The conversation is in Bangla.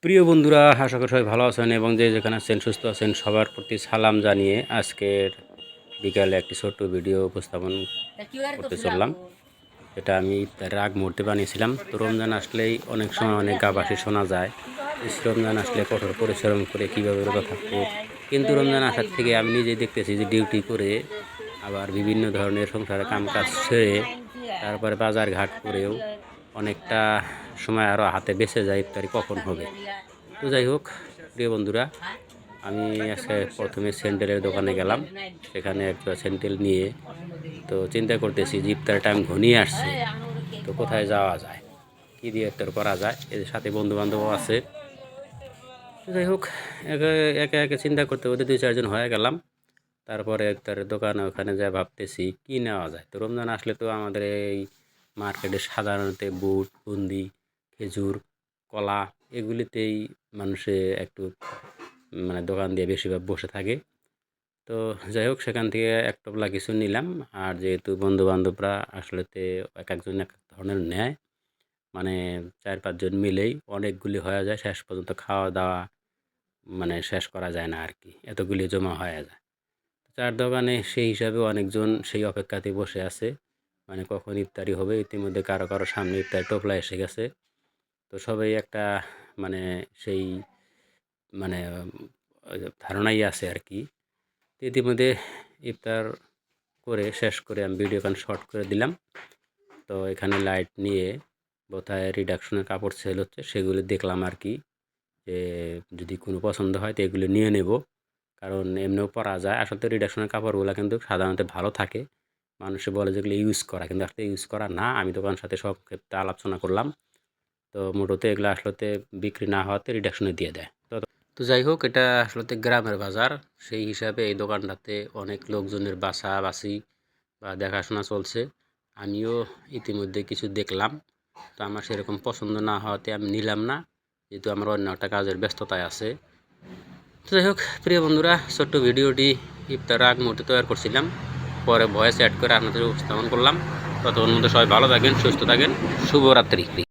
প্রিয় বন্ধুরা, আশা করি সবাই ভালো আছেন এবং যে যেখানে আছেন সুস্থ আছেন সবার প্রতি সালাম জানিয়ে আজকের বিকালে একটি ছোট্ট ভিডিও উপস্থাপন করতে চললাম। এটা আমি ইফতারের আগ মুহূর্তে বানিয়েছিলাম। তো রমজান আসলেই অনেক সময় অনেক গাবাসি শোনা যায়, রমজান আসলে কঠোর পরিশ্রম করে কীভাবে রোজা থাকবো, কিন্তু রমজান আসার থেকে আমি নিজেই দেখতেছি যে ডিউটি করে আবার বিভিন্ন ধরনের সংসারে কামকাজ সেরে তারপরে বাজার ঘাট করেও অনেকটা সময় আরও হাতে বেঁচে যায় ইফতারি কখন হবে। তো যাই হোক প্রিয় বন্ধুরা, আমি আজকে প্রথমে স্যান্ডেলের দোকানে গেলাম। সেখানে একটা স্যান্ডেল নিয়ে তো চিন্তা করতেছি যে ইফতার টাইম ঘনিয়ে আসছে, তো কোথায় যাওয়া যায়, কী দিয়ে ইফতার করা যায়। এর সাথে বন্ধুবান্ধবও আছে। তো যাই হোক একে একে চিন্তা করতে করতে 2-4 জন হয়ে গেলাম। তারপরে ইফতারের দোকানে ওখানে যা ভাবতেছি কী নেওয়া যায়। তো রমজান আসলে তো আমাদের এই মার্কেটে সাধারণত বুট, বুন্দি, খেজুর, কলা এগুলিতেই মানুষে একটু দোকান দিয়ে বেশিরভাগ বসে থাকে। তো যাই হোক সেখান থেকে এক টোপলা কিছু নিলাম। আর যেহেতু বন্ধুবান্ধবরা আসলেতে এক একজন এক এক ধরনের নেয়, 4-5 জন মিলেই অনেকগুলি হয়ে যায়, শেষ পর্যন্ত খাওয়া দাওয়া শেষ করা যায় না আর কি, এতগুলি জমা হয়ে যায়। চার দোকানে সেই হিসাবে অনেকজন সেই অপেক্ষাতেই বসে আছে, কখন ইফতারি হবে। ইতিমধ্যে কারো কারো সামনে ইফতারি টোপলা এসে গেছে। তো সবাই একটা মানে সেই মানে ধারণাই আছে আর কি। তো ইতিমধ্যে ইফতার করে শেষ করে আমি ভিডিওখান শর্ট করে দিলাম। তো এখানে লাইট নিয়ে কোথায় রিডাকশনের কাপড় সেল হচ্ছে সেগুলি দেখলাম আর কি, যে যদি কোনো পছন্দ হয় তো এগুলো নিয়ে নেব, কারণ এমনিও পরা যায়। আসলে রিডাকশনের কাপড়গুলো কিন্তু সাধারণত ভালো থাকে, মানুষে বলে যেগুলো ইউজ করা, কিন্তু আসলে ইউজ করা না। আমি দোকানের সাথে সংক্ষেপে আলোচনা করলাম, তো মোটোতে এগুলো আসলে বিক্রি না হওয়াতে রিডাকশনে দিয়ে দেয়। তো যাই হোক, এটা আসলে গ্রামের বাজার, সেই হিসাবে এই দোকানটাতে অনেক লোকজনের বাসাবাসি বা দেখাশোনা চলছে। আমিও ইতিমধ্যে কিছু দেখলাম, তো আমার সেরকম পছন্দ না হওয়াতে আমি নিলাম না, যেহেতু আমার অন্য একটা কাজের ব্যস্ততায় আছে। তো যাই হোক প্রিয় বন্ধুরা, ছোট্ট ভিডিওটি ইফতার আগ মুহূর্তে তৈরি করছিলাম, পরে ভয়েস অ্যাড করে আপনাদের উপস্থাপন করলাম। ততক্ষণ মধ্যে সবাই ভালো থাকেন, সুস্থ থাকেন, শুভরাত্রি।